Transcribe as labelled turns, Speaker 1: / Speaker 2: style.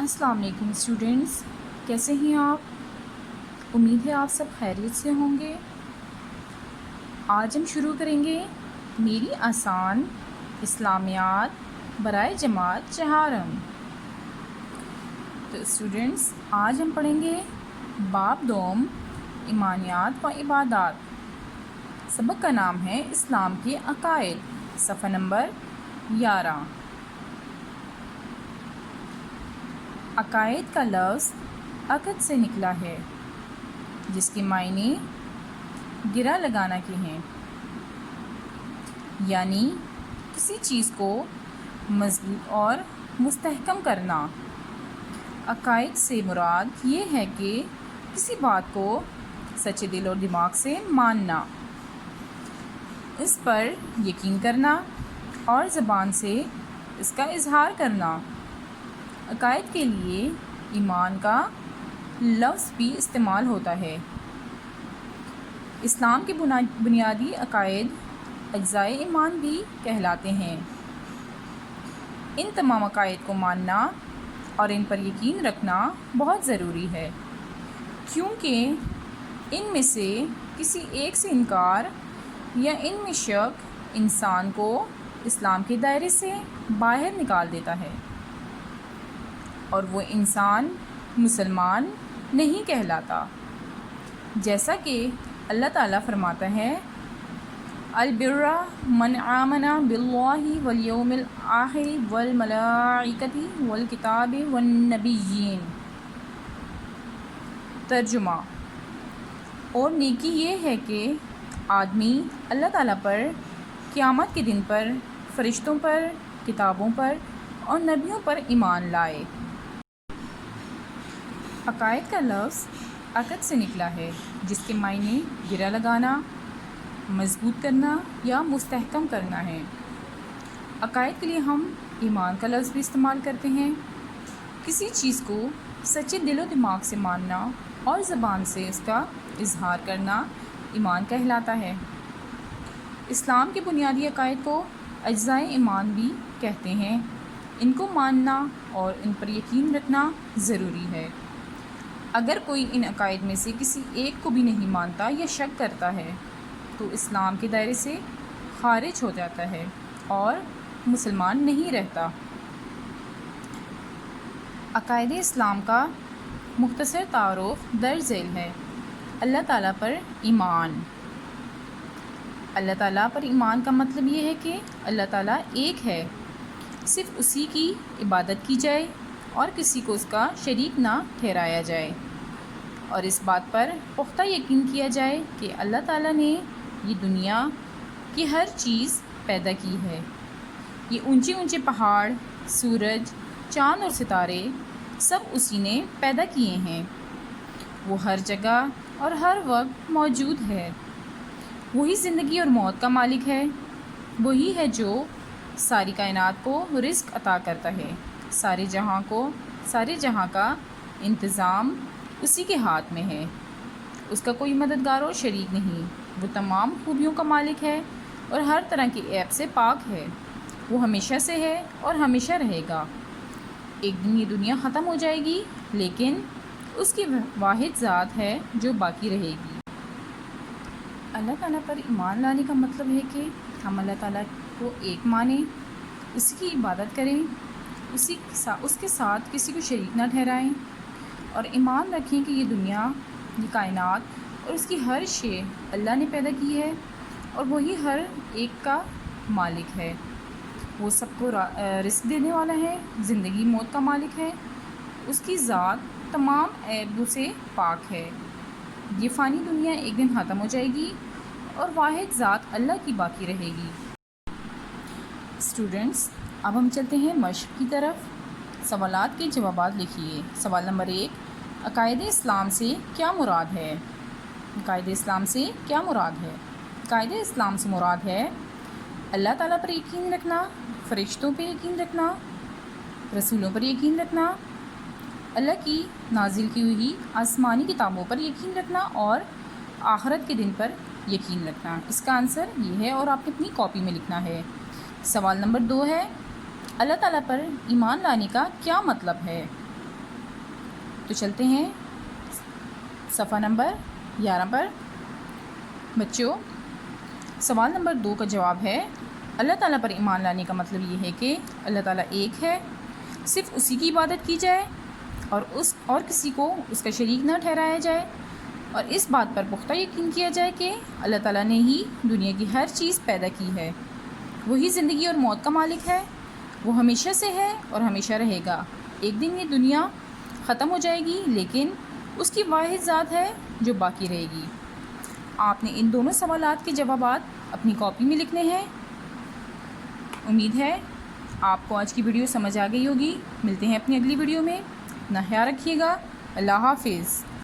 Speaker 1: السلام علیکم اسٹوڈنٹس، کیسے ہیں آپ؟ امید ہے آپ سب خیریت سے ہوں گے۔ آج ہم شروع کریں گے میری آسان اسلامیات برائے جماعت چہارم۔ تو اسٹوڈنٹس، آج ہم پڑھیں گے باب دوم ایمانیات و عبادات۔ سبق کا نام ہے اسلام کے عقائد، صفحہ نمبر 11۔ عقائد کا لفظ عقد سے نکلا ہے، جس کے معنی گرہ لگانا کے ہیں، یعنی کسی چیز کو مضبوط اور مستحکم کرنا۔ عقائد سے مراد یہ ہے کہ کسی بات کو سچے دل اور دماغ سے ماننا، اس پر یقین کرنا اور زبان سے اس کا اظہار کرنا۔ عقائد کے لیے ایمان کا لفظ بھی استعمال ہوتا ہے۔ اسلام کے بنیادی عقائد اجزائے ایمان بھی کہلاتے ہیں۔ ان تمام عقائد کو ماننا اور ان پر یقین رکھنا بہت ضروری ہے، کیونکہ ان میں سے کسی ایک سے انکار یا ان میں شک انسان کو اسلام کے دائرے سے باہر نکال دیتا ہے، اور وہ انسان مسلمان نہیں کہلاتا۔ جیسا کہ اللہ تعالیٰ فرماتا ہے، البر من آمن باللہ والیوم الآخر والملائکۃ والکتاب والنبیین۔ ترجمہ: اور نیکی یہ ہے کہ آدمی اللہ تعالیٰ پر، قیامت کے دن پر، فرشتوں پر، کتابوں پر اور نبیوں پر ایمان لائے۔ عقائد کا لفظ عقد سے نکلا ہے، جس کے معنی گرہ لگانا، مضبوط کرنا یا مستحکم کرنا ہے۔ عقائد کے لیے ہم ایمان کا لفظ بھی استعمال کرتے ہیں۔ کسی چیز کو سچے دل و دماغ سے ماننا اور زبان سے اس کا اظہار کرنا ایمان کہلاتا ہے۔ اسلام کے بنیادی عقائد کو اجزائے ایمان بھی کہتے ہیں۔ ان کو ماننا اور ان پر یقین رکھنا ضروری ہے۔ اگر کوئی ان عقائد میں سے کسی ایک کو بھی نہیں مانتا یا شک کرتا ہے تو اسلام کے دائرے سے خارج ہو جاتا ہے اور مسلمان نہیں رہتا۔ عقائد اسلام کا مختصر تعارف درج ذیل ہے۔ اللہ تعالیٰ پر ایمان۔ اللہ تعالیٰ پر ایمان کا مطلب یہ ہے کہ اللہ تعالیٰ ایک ہے، صرف اسی کی عبادت کی جائے اور کسی کو اس کا شریک نہ ٹھہرایا جائے، اور اس بات پر پختہ یقین کیا جائے کہ اللہ تعالیٰ نے یہ دنیا کی ہر چیز پیدا کی ہے۔ یہ اونچے اونچے پہاڑ، سورج، چاند اور ستارے سب اسی نے پیدا کیے ہیں۔ وہ ہر جگہ اور ہر وقت موجود ہے۔ وہی زندگی اور موت کا مالک ہے۔ وہی ہے جو ساری کائنات کو رزق عطا کرتا ہے۔ سارے جہاں کا انتظام اسی کے ہاتھ میں ہے۔ اس کا کوئی مددگار اور شریک نہیں۔ وہ تمام خوبیوں کا مالک ہے اور ہر طرح کے عیب سے پاک ہے۔ وہ ہمیشہ سے ہے اور ہمیشہ رہے گا۔ ایک دن یہ دنیا ختم ہو جائے گی، لیکن اس کی واحد ذات ہے جو باقی رہے گی۔ اللہ تعالیٰ پر ایمان لانے کا مطلب ہے کہ ہم اللہ تعالیٰ کو ایک مانیں، اس کی عبادت کریں، اس کے ساتھ کسی کو شریک نہ ٹھہرائیں، اور ایمان رکھیں کہ یہ دنیا، یہ کائنات اور اس کی ہر شے اللہ نے پیدا کی ہے، اور وہی ہر ایک کا مالک ہے۔ وہ سب کو رزق دینے والا ہے، زندگی موت کا مالک ہے۔ اس کی ذات تمام عیبوں سے پاک ہے۔ یہ فانی دنیا ایک دن ختم ہو جائے گی اور واحد ذات اللہ کی باقی رہے گی۔ اسٹوڈنٹس، اب ہم چلتے ہیں مشق کی طرف۔ سوالات کے جوابات لکھیے۔ سوال نمبر 1، عقائد اسلام سے کیا مراد ہے؟ عقائد اسلام سے کیا مراد ہے؟ عقائد اسلام سے مراد ہے اللہ تعالیٰ پر یقین رکھنا، فرشتوں پہ یقین رکھنا، رسولوں پر یقین رکھنا، اللہ کی نازل کی ہوئی آسمانی کتابوں پر یقین رکھنا اور آخرت کے دن پر یقین رکھنا۔ اس کا آنسر یہ ہے اور آپ نے اپنی کاپی میں لکھنا ہے۔ سوال نمبر 2 ہے، اللہ تعالیٰ پر ایمان لانے کا کیا مطلب ہے؟ تو چلتے ہیں صفحہ نمبر 11 پر۔ بچوں، سوال نمبر 2 کا جواب ہے اللہ تعالیٰ پر ایمان لانے کا مطلب یہ ہے کہ اللہ تعالیٰ ایک ہے، صرف اسی کی عبادت کی جائے اور کسی کو اس کا شریک نہ ٹھہرایا جائے، اور اس بات پر پختہ یقین کیا جائے کہ اللہ تعالیٰ نے ہی دنیا کی ہر چیز پیدا کی ہے، وہی زندگی اور موت کا مالک ہے، وہ ہمیشہ سے ہے اور ہمیشہ رہے گا۔ ایک دن یہ دنیا ختم ہو جائے گی، لیکن اس کی واحد ذات ہے جو باقی رہے گی۔ آپ نے ان دونوں سوالات کے جوابات اپنی کاپی میں لکھنے ہیں۔ امید ہے آپ کو آج کی ویڈیو سمجھ آ گئی ہوگی۔ ملتے ہیں اپنی اگلی ویڈیو میں، اپنا خیال رکھیے گا۔ اللہ حافظ۔